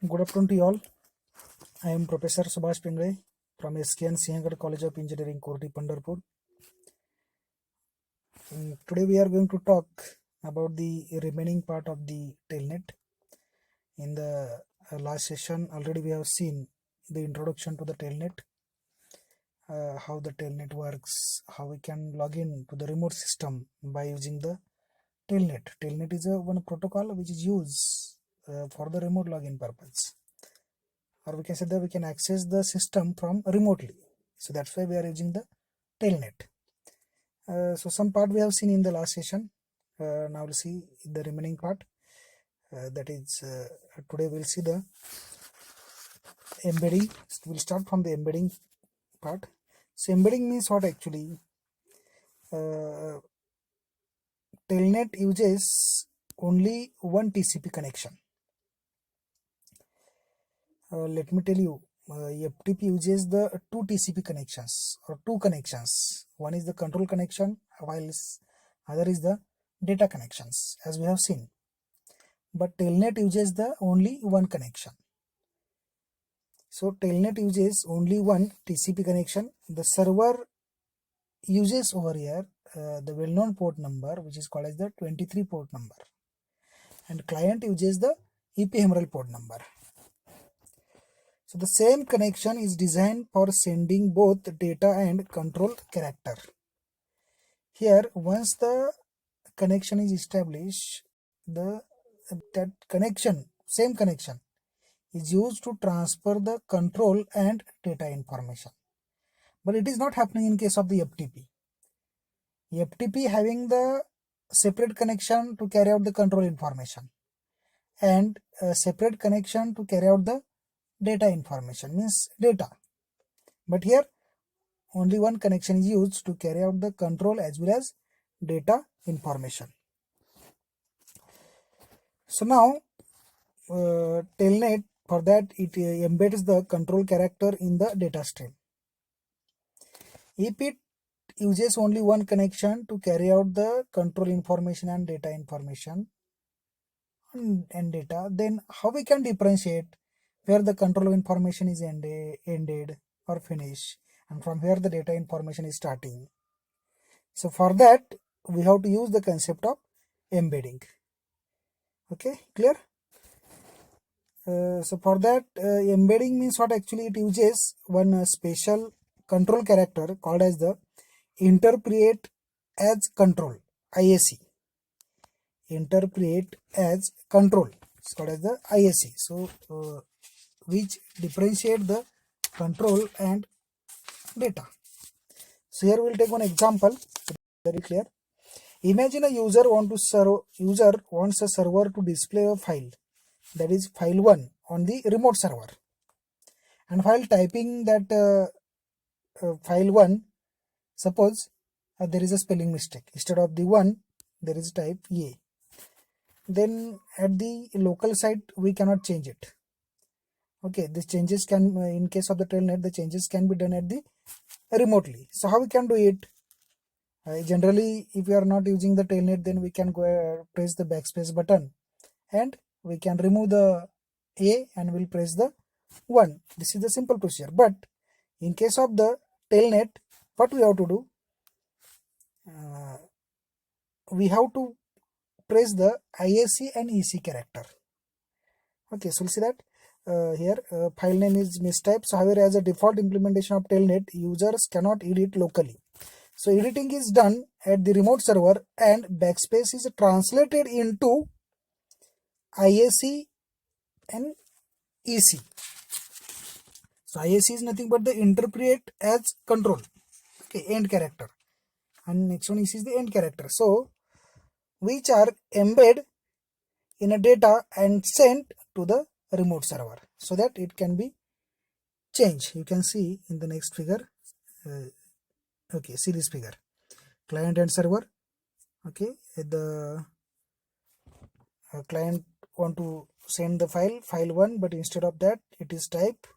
Good afternoon to you all. I am Professor Subhash Pingre from SKN Sinhagad College of Engineering, Korti, Pandharpur. Today we are going to talk about the remaining part of the Telnet. In the last session, already we have seen the introduction to the Telnet, how the Telnet works, how we can log in to the remote system by using the Telnet. Telnet is one protocol which is used for the remote login purpose, or we can say that we can access the system from remotely. So that's why we are using the Telnet. So some part we have seen in the last session. Now we'll see the remaining part. That is, today we'll see the embedding. We'll start from the embedding part. So embedding means what actually? Telnet uses only one TCP connection. Let me tell you, FTP uses the two TCP connections or two connections. One is the control connection, while other is the data connections, as we have seen. But Telnet uses the only one connection. So Telnet uses only one TCP connection. The server uses over here the well-known port number, which is called as the 23 port number, and client uses the EP-Emerald port number. So the same connection is designed for sending both data and control character. Here, once the connection is established, that connection, same connection, is used to transfer the control and data information. But it is not happening in case of the FTP. FTP having the separate connection to carry out the control information and a separate connection to carry out the data information, means data. But here only one connection is used to carry out the control as well as data information. So now Telnet, for that it embeds the control character in the data stream. If it uses only one connection to carry out the control information and data information and data, then how we can differentiate where the control information is ended or finished and from where the data information is starting? So for that we have to use the concept of embedding. Okay, clear? So for that embedding means what actually? It uses one special control character called as the interpret as control, IAC. Interpret as control, it's called as the IAC. So which differentiate the control and data. So here we'll take one example, very clear. Imagine a user wants a server to display a file, that is file 1, on the remote server, and while typing that file 1, suppose there is a spelling mistake. Instead of the 1 there is type A. Then at the local site we cannot change it. Okay, these changes can, in case of the Telnet, the changes can be done at the remotely. So how we can do it? Generally, if we are not using the Telnet, then we can go press the backspace button and we can remove the A and we'll press the 1. This is the simple procedure. But in case of the Telnet, what we have to do? We have to press the IAC and EC character. Okay, so we'll see that here file name is mistyped. So however, as a default implementation of Telnet, users cannot edit locally. So editing is done at the remote server and backspace is translated into IAC and EC. So IAC is nothing but the interpret as control, okay, end character, and next one EC is the end character. So which are embed in a data and sent to the remote server so that it can be changed. You can see in the next figure. Okay, see this figure, client and server. Okay, the client want to send the file 1, but instead of that it is type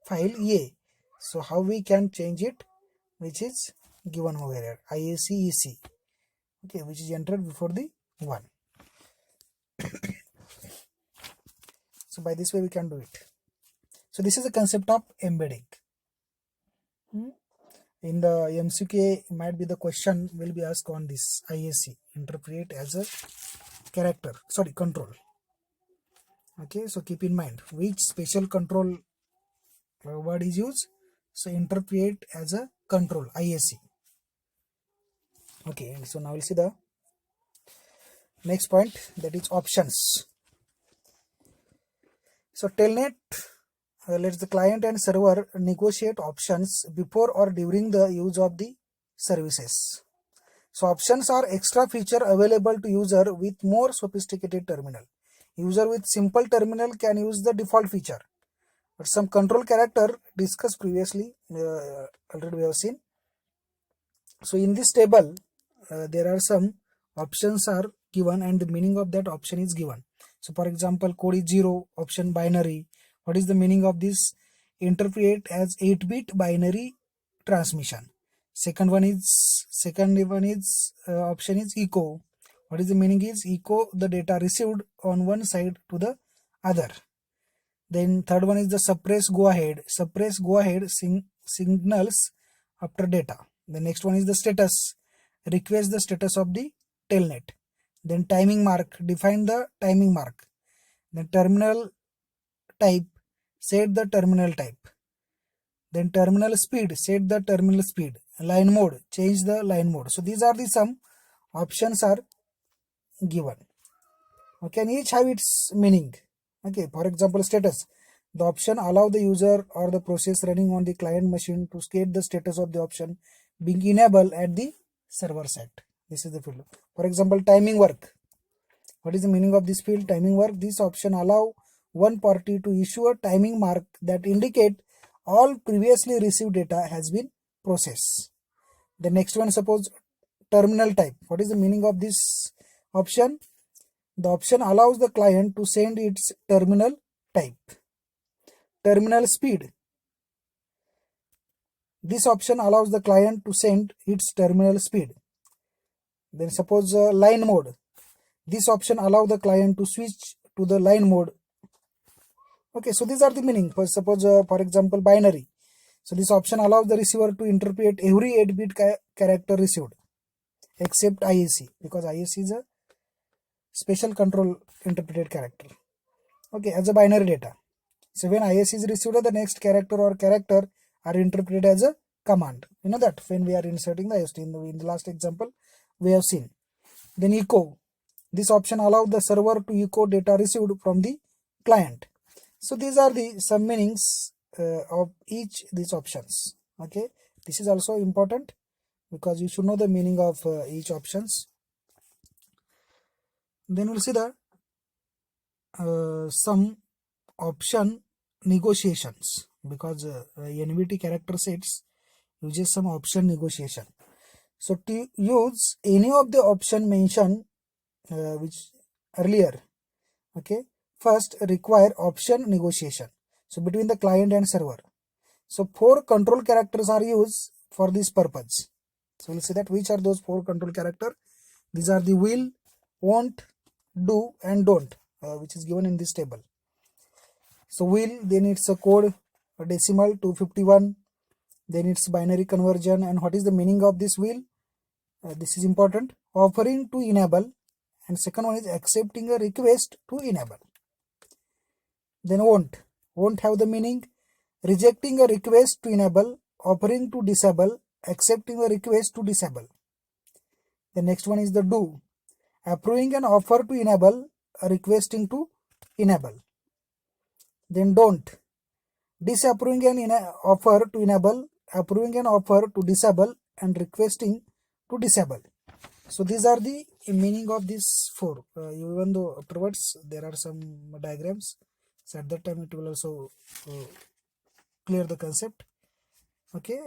file A. So how we can change it, which is given over here, IAC EC, okay, which is entered before the 1. So by this way we can do it. So this is the concept of embedding. In the MCQ might be the question will be asked on this IAC, interpret as a character, sorry, control. Okay, so keep in mind which special control word is used. So interpret as a control, IAC. Okay, so now we'll see the next point, that is options. So telnet lets the client and server negotiate options before or during the use of the services. So options are extra feature available to user with more sophisticated terminal. User with simple terminal can use the default feature, but some control character discussed previously already we have seen. So in this table there are some options are given and the meaning of that option is given. So for example, code is 0, option binary. What is the meaning of this? Interpret as 8-bit binary transmission. Second one is option is echo. What is the meaning is echo the data received on one side to the other. Then third one is the suppress go ahead. Suppress go ahead signals after data. The next one is the status. Request the status of the telnet. Then timing mark, define the timing mark. Then terminal type, set the terminal type. Then terminal speed, set the terminal speed. Line mode, change the line mode. So these are the some options are given. Okay, and each have its meaning. Okay, for example, status. The option allow the user or the process running on the client machine to state the status of the option being enabled at the server side. This is the field. For example, timing work. What is the meaning of this field? Timing work. This option allow one party to issue a timing mark that indicate all previously received data has been processed. The next one, suppose terminal type. What is the meaning of this option? The option allows the client to send its terminal type. Terminal speed. This option allows the client to send its terminal speed. Then suppose line mode. This option allows the client to switch to the line mode. Okay, so these are the meaning. Suppose for example binary. So this option allows the receiver to interpret every 8-bit character received except IAC, because IAC is a special control interpreted character. Okay, as a binary data. So when IAC is received, the next character or character are interpreted as a command. You know that when we are inserting the IST in the last example we have seen. Then echo. This option allows the server to echo data received from the client. So these are the some meanings of each these options. Okay, this is also important because you should know the meaning of each options. Then we'll see the some option negotiations, because NVT character sets uses some option negotiation. So to use any of the option mentioned which earlier, okay, first require option negotiation. So between the client and server. So 4 control characters are used for this purpose. So we'll see that which are those 4 control characters. These are the will, won't, do and don't, which is given in this table. So will, then it's a code, a decimal 251, then it's binary conversion. And what is the meaning of this will? This is important. Offering to enable, and second one is accepting a request to enable. Then won't have the meaning rejecting a request to enable, offering to disable, accepting a request to disable. The next one is the do, approving an offer to enable, requesting to enable. Then don't, disapproving an offer to enable, approving an offer to disable and requesting to disable. So these are the meaning of these 4. Even though afterwards there are some diagrams, so at that time it will also clear the concept. Okay,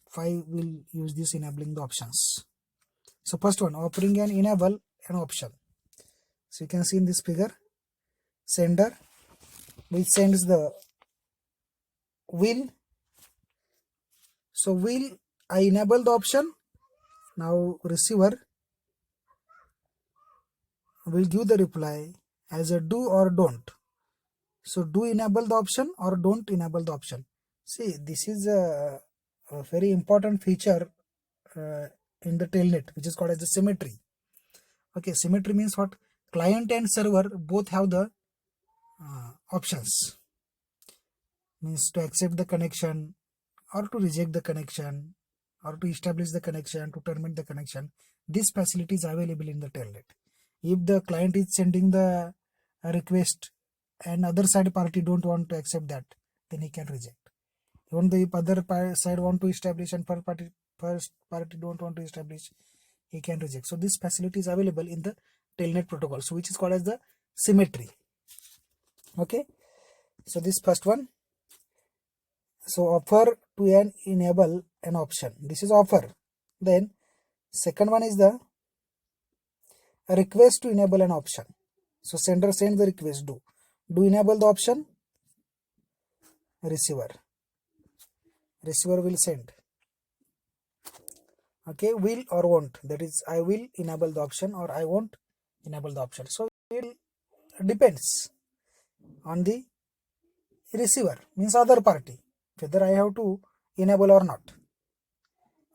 5 will use this enabling the options. So first one, offering and enable an option. So you can see in this figure, sender which sends the will. So will I enable the option. Now receiver will give the reply as a do or don't. So do enable the option or don't enable the option. See, this is a very important feature in the telnet, which is called as the symmetry. Okay, symmetry means what? Client and server both have the options, means to accept the connection or to reject the connection or to establish the connection, to terminate the connection. This facility is available in the telnet. If the client is sending the request and other side party don't want to accept that, then he can reject. Even though if other side want to establish and first party don't want to establish, he can reject. So this facility is available in the telnet protocol, so which is called as the symmetry. Okay, so this first one, so offer to an enable an option, this is offer. Then second one is the request to enable an option. So sender sends the request, do enable the option, receiver will send. Okay, will or won't, that is I will enable the option or I won't enable the option. So it depends on the receiver, means other party, whether I have to enable or not.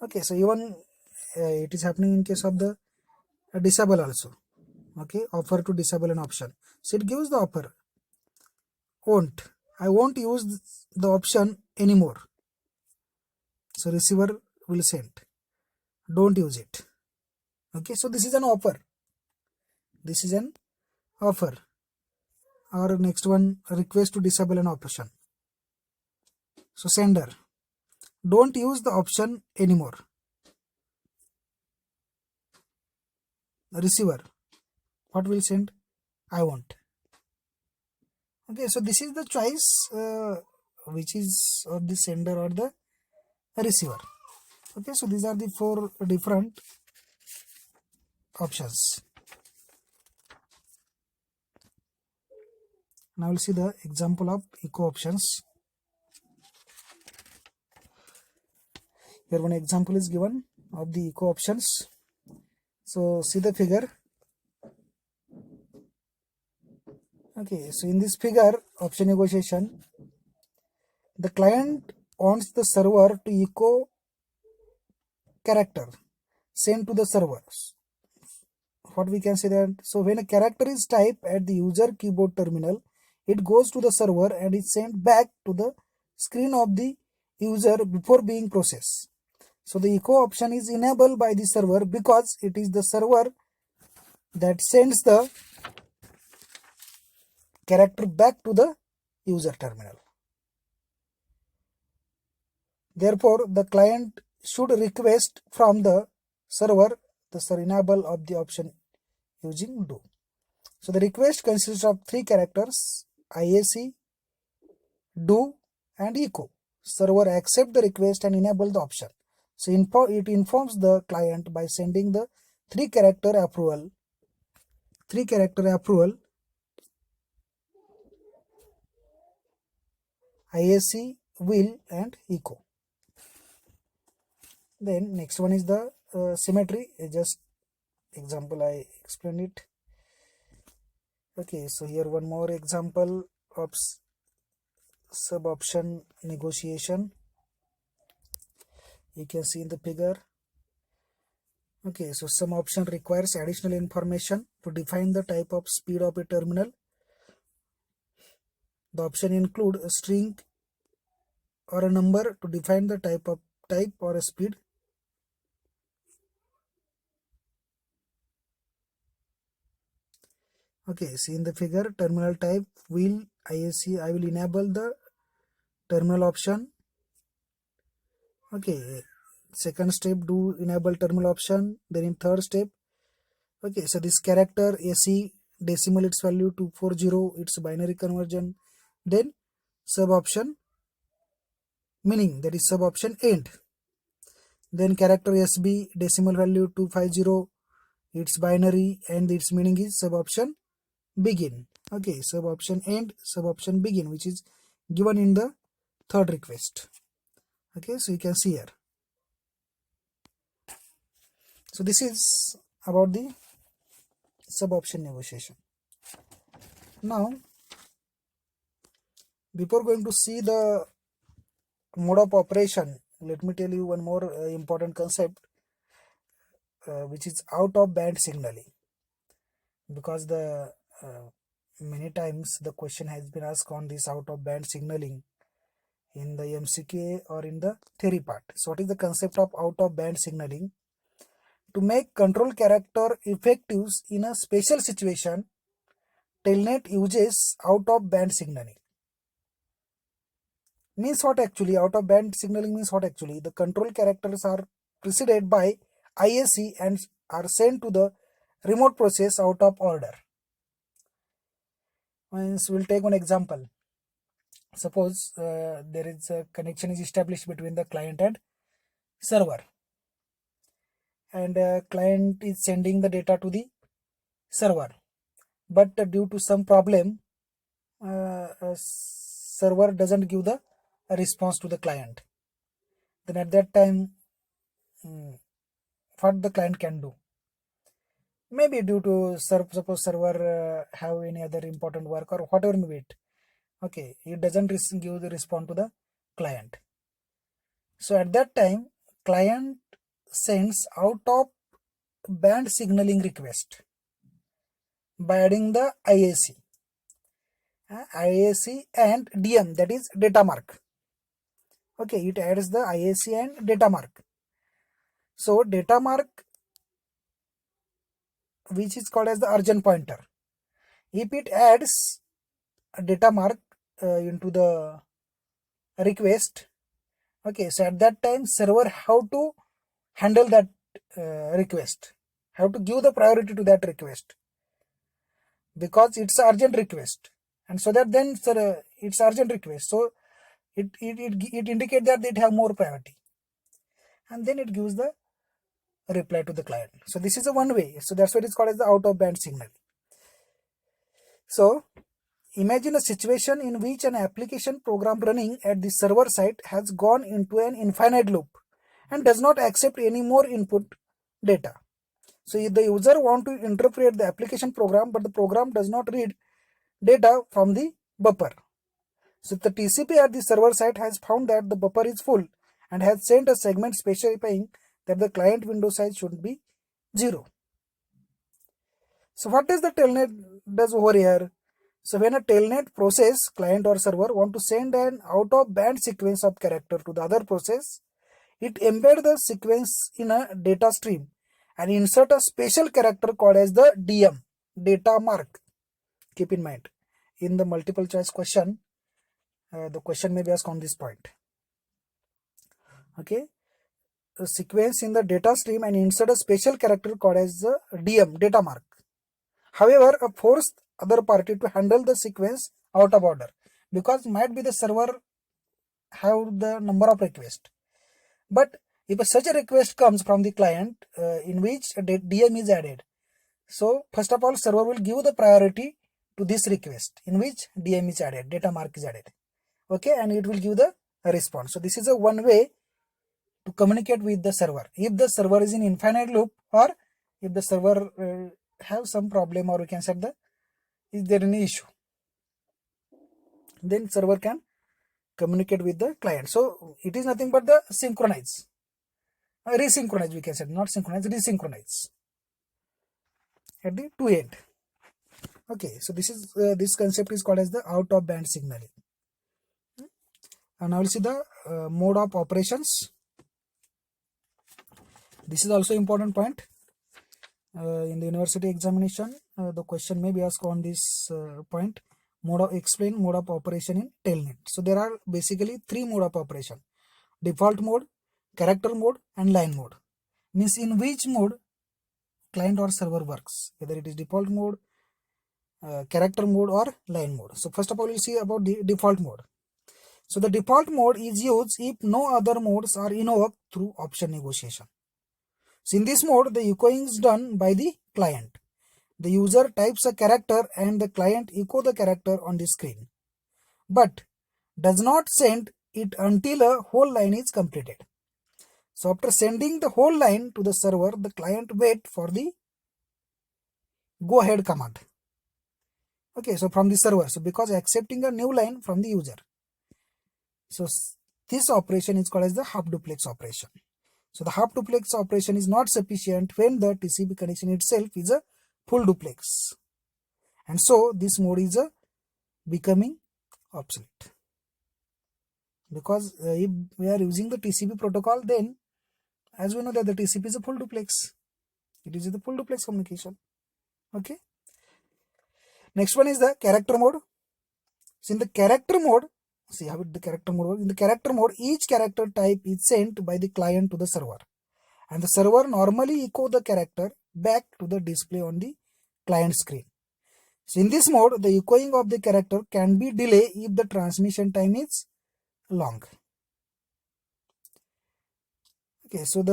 Okay, so even it is happening in case of the disable also. Okay, offer to disable an option, so it gives the offer, I won't use the option anymore, so receiver will send, don't use it. Okay, so this is an offer, or next one, request to disable an option. So sender, don't use the option anymore, receiver, what will send, I want. Okay, so this is the choice which is of the sender or the receiver. Okay, so these are the four different options. Now we'll see the example of echo options. Here one example is given of the echo options. So see the figure. Okay, so in this figure, option negotiation, the client wants the server to echo character sent to the server. What we can say that, so when a character is typed at the user keyboard terminal, it goes to the server and is sent back to the screen of the user before being processed. So the echo option is enabled by the server because it is the server that sends the character back to the user terminal. Therefore, the client should request from the server the enable of the option using do. So the request consists of three characters, IAC, do and echo. Server accept the request and enable the option. So it informs the client by sending the three character approval, IAC, will and echo. Then next one is the symmetry. Just example I explained it. Okay, so here one more example of sub option negotiation. You can see in the figure. Okay, so some option requires additional information to define the type of speed of a terminal. The option include a string or a number to define the type or a speed. Okay, see in the figure, terminal type will IAC, I will enable the terminal option. Okay, second step, do enable terminal option. Then in third step, okay, so this character AC decimal, its value 240, its binary conversion. Then sub option meaning, that is sub option end. Then character SB decimal value 250, its binary and its meaning is sub option begin. Okay, sub option end, sub option begin, which is given in the third request. Okay, so you can see here. So this is about the sub option negotiation. Now before going to see the mode of operation, let me tell you one more important concept, which is out of band signaling. Because the many times the question has been asked on this out of band signaling in the MCQ or in the theory part. So what is the concept of out of band signaling? To make control character effective in a special situation, Telnet uses out of band signaling. Means what actually? Out of band signaling means what actually? The control characters are preceded by IAC and are sent to the remote process out of order. Means we'll take one example. Suppose there is a connection is established between the client and server, and client is sending the data to the server, but due to some problem, server doesn't give the response to the client. Then at that time, what the client can do? Maybe due to suppose server have any other important work or whatever may be it. Okay, it doesn't give the response to the client. So at that time, client sends out of band signaling request by adding the IAC and DM, that is data mark. Okay, it adds the IAC and data mark. So data mark, which is called as the urgent pointer, if it adds a data mark into the request, okay, so at that time server how to handle that request, how to give the priority to that request, because it's an urgent request, and so that then it's urgent request, so it indicates that it have more priority, and then it gives the reply to the client. So this is a one way. So that's what it's called as the out of band signal. So imagine a situation in which an application program running at the server side has gone into an infinite loop and does not accept any more input data. So if the user want to interpret the application program, but the program does not read data from the buffer. So the TCP at the server side has found that the buffer is full and has sent a segment specifying that the client window size should be 0. So what does the telnet does over here? So when a telnet process, client or server, want to send an out of band sequence of character to the other process, it embed the sequence in a data stream and insert a special character called as the DM, data mark. Keep in mind, in the multiple choice question, the question may be asked on this point. Okay, a sequence in the data stream and insert a special character called as the DM, data mark. However, a forced other party to handle the sequence out of order, because might be the server have the number of requests, but if such a request comes from the client in which a DM is added, so first of all server will give the priority to this request in which DM is added, data mark is added. Okay, and it will give the response. So this is a one way to communicate with the server. If the server is in infinite loop, or if the server have some problem, or we can say the is there any issue, then server can communicate with the client. So it is nothing but the synchronize, resynchronize, we can say, not synchronize, resynchronize at the two end. Okay, so this is this concept is called as the out of band signaling. And now we'll see the mode of operations. This is also important point. In the university examination, the question may be asked on this point. Explain mode of operation in telnet. So there are basically three mode of operation: default mode, character mode, and line mode. Means in which mode client or server works, whether it is default mode, character mode, or line mode. So first of all, we'll see about the default mode. So the default mode is used if no other modes are invoked through option negotiation. So in this mode, the echoing is done by the client. The user types a character and the client echo the character on the screen, but does not send it until a whole line is completed. So after sending the whole line to the server, the client wait for the go ahead command. Okay, so from the server, so because accepting a new line from the user. So this operation is called as the half duplex operation. So the half duplex operation is not sufficient when the TCP connection itself is a full duplex, and so this mode is becoming obsolete, because if we are using the TCP protocol, then as we know that the TCP is a full duplex, it is the full duplex communication. Okay, next one is the character mode. So in the character mode, see how the character mode works. In the character mode, each character type is sent by the client to the server, and the server normally echo the character back to the display on the client screen. So in this mode, the echoing of the character can be delayed if the transmission time is long. Okay, so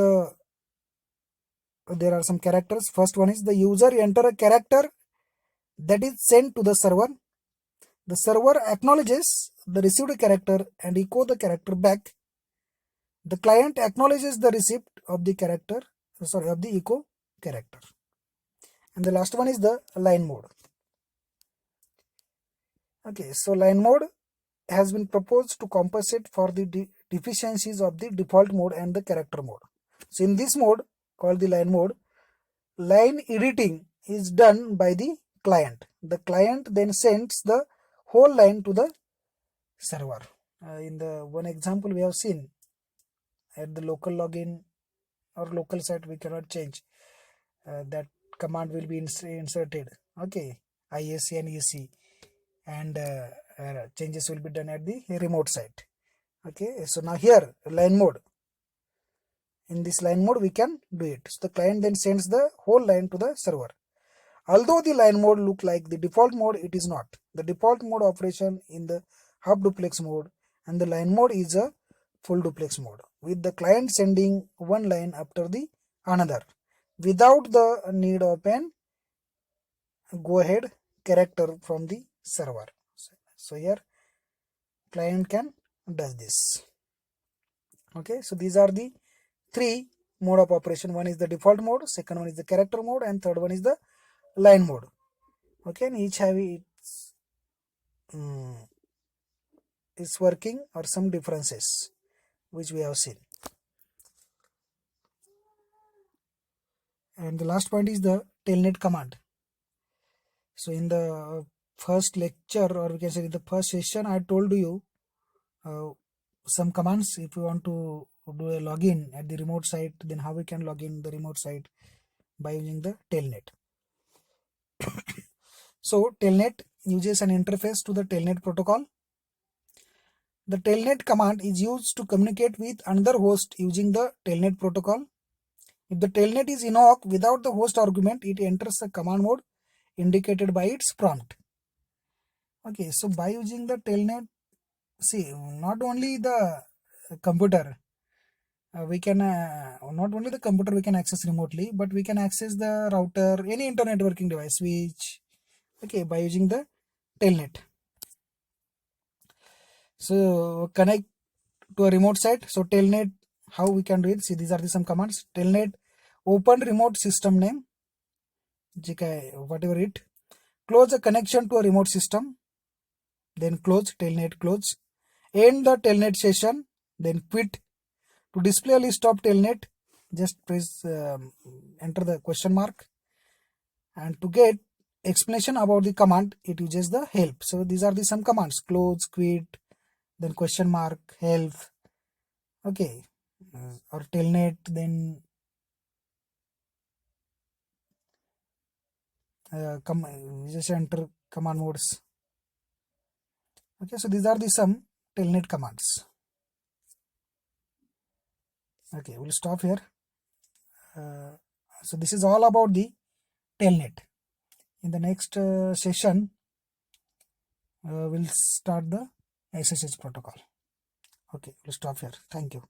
there are some characters. First one is the user enter a character that is sent to the server. The server acknowledges the received character and echo the character back. The client acknowledges the receipt of the character, of the echo character. And the last one is the line mode. Okay, so line mode has been proposed to compensate for the deficiencies of the default mode and the character mode. So in this mode, called the line mode, line editing is done by the client. The client then sends the whole line to the server. In the one example we have seen, at the local login or local site, we cannot change that command will be inserted. Okay, ISC and EC, and changes will be done at the remote site. Okay, so now here line mode, in this line mode we can do it. So the client then sends the whole line to the server. Although the line mode look like the default mode, it is not. The default mode operation in the half duplex mode, and the line mode is a full duplex mode, with the client sending one line after the another without the need of an go ahead character from the server. So here client can does this. Okay, so these are the three mode of operation. One is the default mode, second one is the character mode, and third one is the line mode. Okay, and each have its working or some differences which we have seen. And the last point is the telnet command. So in the first lecture, or we can say in the first session, I told you some commands. If you want to do a login at the remote site, then how we can log in the remote site by using the telnet. So telnet uses an interface to the telnet protocol. The telnet command is used to communicate with another host using the telnet protocol. If the telnet is invoked without the host argument, it enters the command mode indicated by its prompt. Okay, so by using the telnet, see, not only the computer, we can not only the computer we can access remotely, but we can access the router, any internet working device, switch. Okay, by using the telnet. So connect to a remote site. So telnet, how we can do it? See, these are some commands. Telnet open remote system name, whatever it. Close a connection to a remote system, then close, telnet close. End the telnet session, then quit. To display a list of telnet, just press enter the question mark, and to get explanation about the command, it uses the help. So these are some commands: close, quit, then question mark, help. Okay, or telnet, then just enter command modes. Okay, so these are some telnet commands. Okay, we'll stop here. So this is all about the telnet. In the next session, we'll start the SSH protocol. Okay, we'll stop here. Thank you.